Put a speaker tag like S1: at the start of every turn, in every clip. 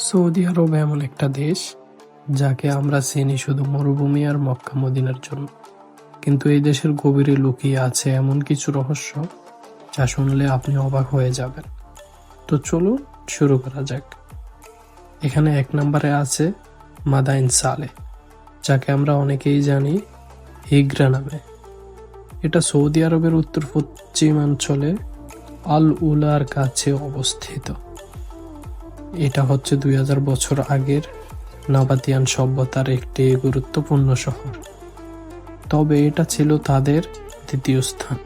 S1: Saudi আরব এমন একটা দেশ যাকে আমরা চিনি শুধু মরুভূমি আর মক্কা মদিনার জন্য, কিন্তু এই দেশের গভীরে লুকিয়ে আছে এমন কিছু রহস্য যা শুনলে আপনি অবাক হয়ে যাবেন। তো চলুন শুরু করা যাক। এখানে ১ নম্বরে আছে মাদাইন সালেহ, যাকে আমরা অনেকেই জানি হিগরা নামে। এটা সৌদি আরবের উত্তর পশ্চিমাঞ্চলে আল উলার কাছে অবস্থিত। এটা হচ্ছে ২০০০ বছর আগের নাবাতিয়ান সভ্যতার একটি গুরুত্বপূর্ণ শহর। তবে এটা ছিল তাদের দ্বিতীয় স্থান।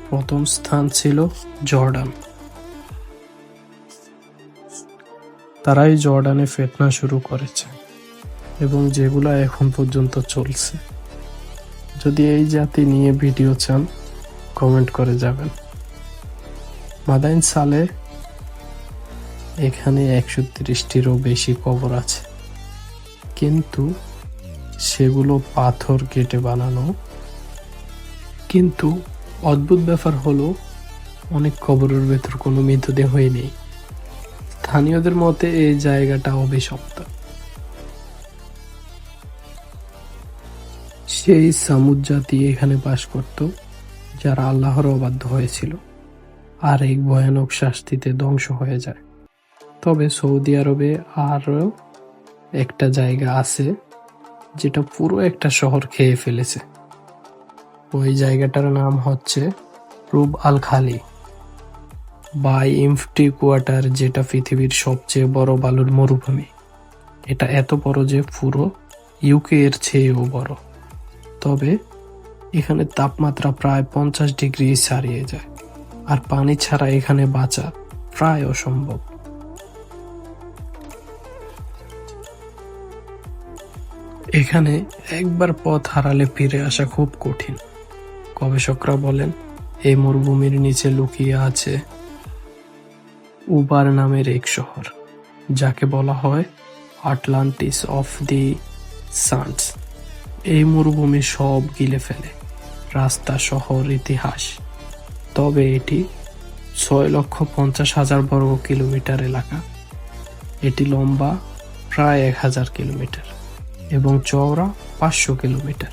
S1: প্রথম স্থান ছিল জর্ডান। তারাই জর্ডানে ফিতনা শুরু করেছে এবং যেগুলো এখন পর্যন্ত চলছে। যদি এই জাতি নিয়ে ভিডিও চান, কমেন্ট করে যাবেন। মাদাইন সালেহ, এখানে ১৩০টিরও বেশি কবর আছে, কিন্তু সেগুলো পাথর কেটে বানানো। কিন্তু অদ্ভুত ব্যাপার হলো অনেক কবরের ভেতর কোনো মৃতদেহই নেই। স্থানীয়দের মতে এই জায়গাটা অভিশপ্ত। সেই সামুদ জাতি এখানে বাস করত যারা আল্লাহর অবাধ্য হয়েছিল আর এক ভয়ানক শাস্তিতে ধ্বংস হয়ে যায়। তবে সৌদি আরবে আরও একটা জায়গা আছে যেটা পুরো একটা শহর খেয়ে ফেলেছে। ওই জায়গাটার নাম হচ্ছে রুব আল খালি বা ইমফটি কোয়ার্টার, যেটা পৃথিবীর সবচেয়ে বড় বালুর মরুভূমি। এটা এত বড় যে পুরো ইউকে এর চেয়েও বড়। তবে এখানে তাপমাত্রা প্রায় ৫০ ডিগ্রি ছাড়িয়ে যায়, আর পানি ছাড়া এখানে বাঁচা প্রায় অসম্ভব। এখানে একবার পথ হারালে ফিরে আসা খুব কঠিন। গবেষকরা বলেন এই মরুভূমির নিচে লুকিয়ে আছে উবার নামের এক শহর, যাকে বলা হয় আটলান্টিস অফ দি সান্স। এই মরুভূমি সব গিলে ফেলে, রাস্তা, শহর, ইতিহাস। তবে এটি ৬,৫০,০০০ বর্গ কিলোমিটার এলাকা। এটি লম্বা প্রায় ১,০০০ কিলোমিটার এবং চওড়া ৫০০ কিলোমিটার।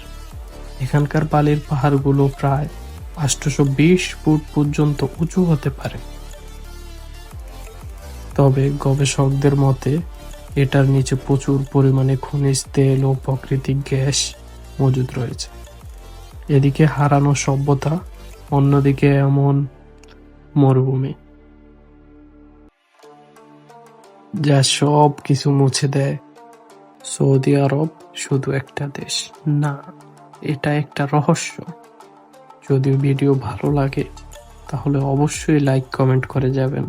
S1: এখানকার বালির পাহাড়গুলো প্রায় ৮২০ ফুট পর্যন্ত উঁচু হতে পারে। তবে গবেষকদের মতে এটার নিচে প্রচুর পরিমাণে খনিজ তেল ও প্রাকৃতিক গ্যাস মজুদ রয়েছে। এদিকে হারানো সভ্যতা, অন্যদিকে এমন মরুভূমি যা সব কিছু মুছে দেয়। সৌদি আরব শুধু একটা দেশ না, এটা একটা রহস্য। যদি ভিডিও ভালো লাগে তাহলে অবশ্যই লাইক, কমেন্ট করে যাবেন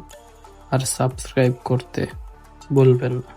S1: আর সাবস্ক্রাইব করতে ভুলবেন না।